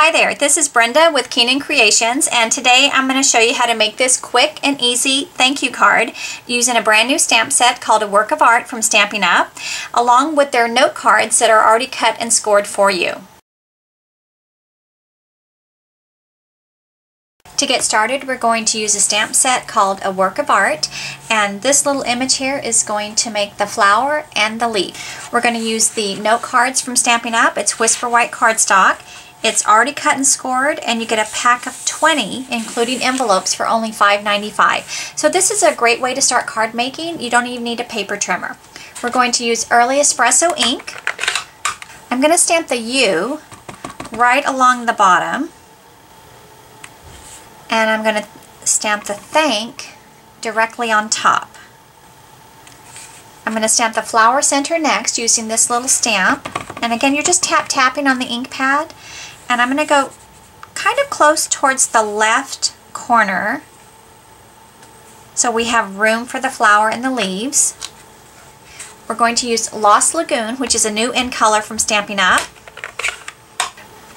Hi there, this is Brenda with Keenan Kreations, and today I'm going to show you how to make this quick and easy thank you card using a brand new stamp set called A Work of Art from Stampin' Up, along with their note cards that are already cut and scored for you. To get started, we're going to use a stamp set called A Work of Art, and this little image here is going to make the flower and the leaf. We're going to use the note cards from Stampin' Up. It's Whisper White cardstock. It's already cut and scored, and you get a pack of 20, including envelopes, for only $5.95. So this is a great way to start card making. You don't even need a paper trimmer. We're going to use Early Espresso ink. I'm going to stamp the U right along the bottom, and I'm going to stamp the thank directly on top. I'm going to stamp the flower center next using this little stamp, and again you're just tapping on the ink pad. And I'm going to go kind of close towards the left corner so we have room for the flower and the leaves. We're going to use Lost Lagoon, which is a new in color from Stampin' Up.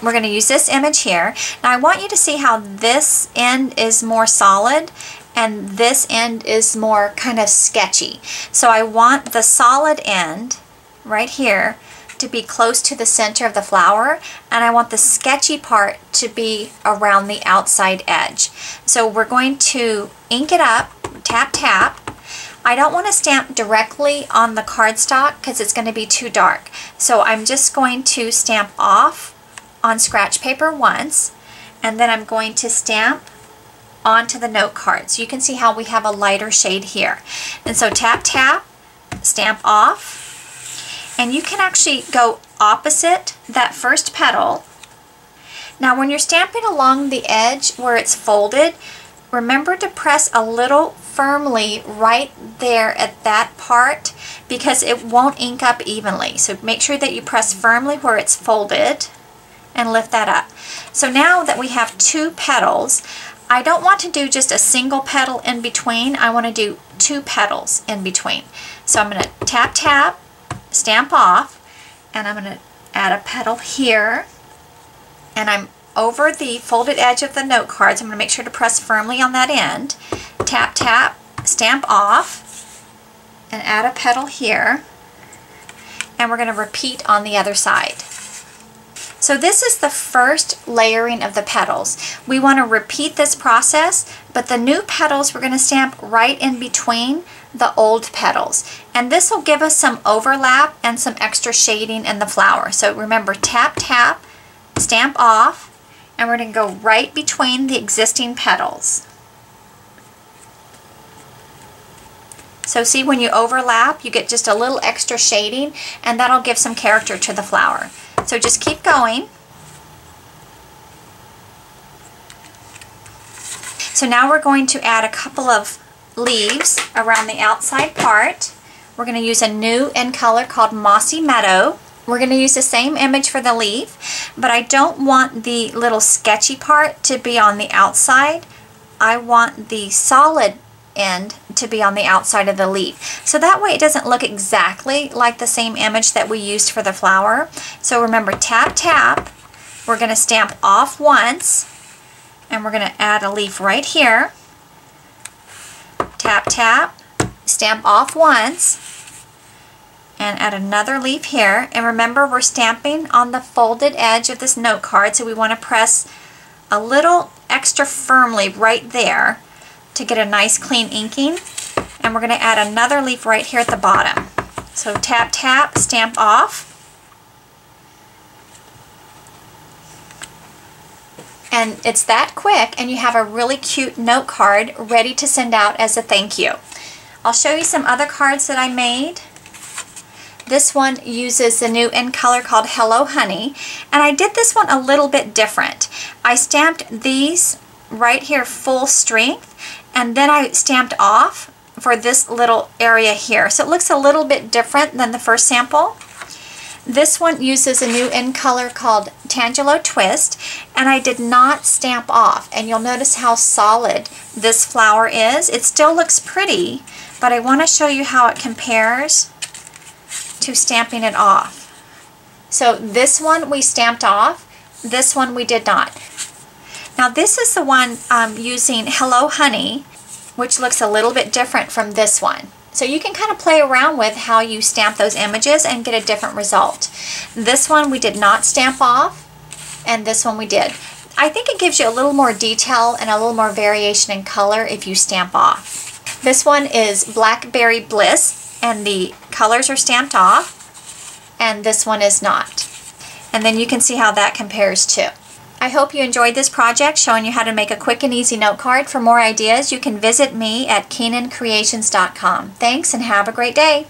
We're going to use this image here. Now I want you to see how this end is more solid and this end is more kind of sketchy. So I want the solid end right here to be close to the center of the flower, and I want the sketchy part to be around the outside edge. So we're going to ink it up, tap. I don't want to stamp directly on the cardstock because it's going to be too dark. So I'm just going to stamp off on scratch paper once, and then I'm going to stamp onto the note card. So you can see how we have a lighter shade here. And so tap, stamp off. And you can actually go opposite that first petal. Now when you're stamping along the edge where it's folded, remember to press a little firmly right there at that part because it won't ink up evenly. So make sure that you press firmly where it's folded and lift that up. So now that we have two petals, I don't want to do just a single petal in between. I want to do two petals in between. So I'm going to tap, stamp off, and I'm going to add a petal here, and I'm over the folded edge of the note cards. I'm going to make sure to press firmly on that end. Tap, stamp off, and add a petal here, and we're going to repeat on the other side. So this is the first layering of the petals. We want to repeat this process, but the new petals we're going to stamp right in between the old petals. And this will give us some overlap and some extra shading in the flower. So remember, tap, stamp off, and we're going to go right between the existing petals. So see, when you overlap, you get just a little extra shading, and that'll give some character to the flower. So just keep going. So now we're going to add a couple of leaves around the outside part. We're going to use a new in color called Mossy Meadow. We're going to use the same image for the leaf, but I don't want the little sketchy part to be on the outside. I want the solid end to be on the outside of the leaf. So that way it doesn't look exactly like the same image that we used for the flower. So remember, tap, we're going to stamp off once, and we're going to add a leaf right here. Tap, stamp off once, and add another leaf here. And remember, we're stamping on the folded edge of this note card, so we want to press a little extra firmly right there to get a nice clean inking. And we're going to add another leaf right here at the bottom. So tap, stamp off. And it's that quick, and you have a really cute note card ready to send out as a thank you. I'll show you some other cards that I made. This one uses the new in color called Hello Honey, and I did this one a little bit different. I stamped these right here full strength, and then I stamped off for this little area here. So it looks a little bit different than the first sample. This one uses a new in color called Tangelo Twist, and I did not stamp off, and you'll notice how solid this flower is. It still looks pretty, but I want to show you how it compares to stamping it off. So this one we stamped off, This one we did not. Now this is the one using Hello Honey, which looks a little bit different from this one. So you can kind of play around with how you stamp those images and get a different result. This one we did not stamp off, and this one we did. I think it gives you a little more detail and a little more variation in color if you stamp off. This one is Blackberry Bliss, and the colors are stamped off, and this one is not. And then you can see how that compares too. I hope you enjoyed this project showing you how to make a quick and easy note card. For more ideas, you can visit me at KeenanCreations.com. Thanks and have a great day.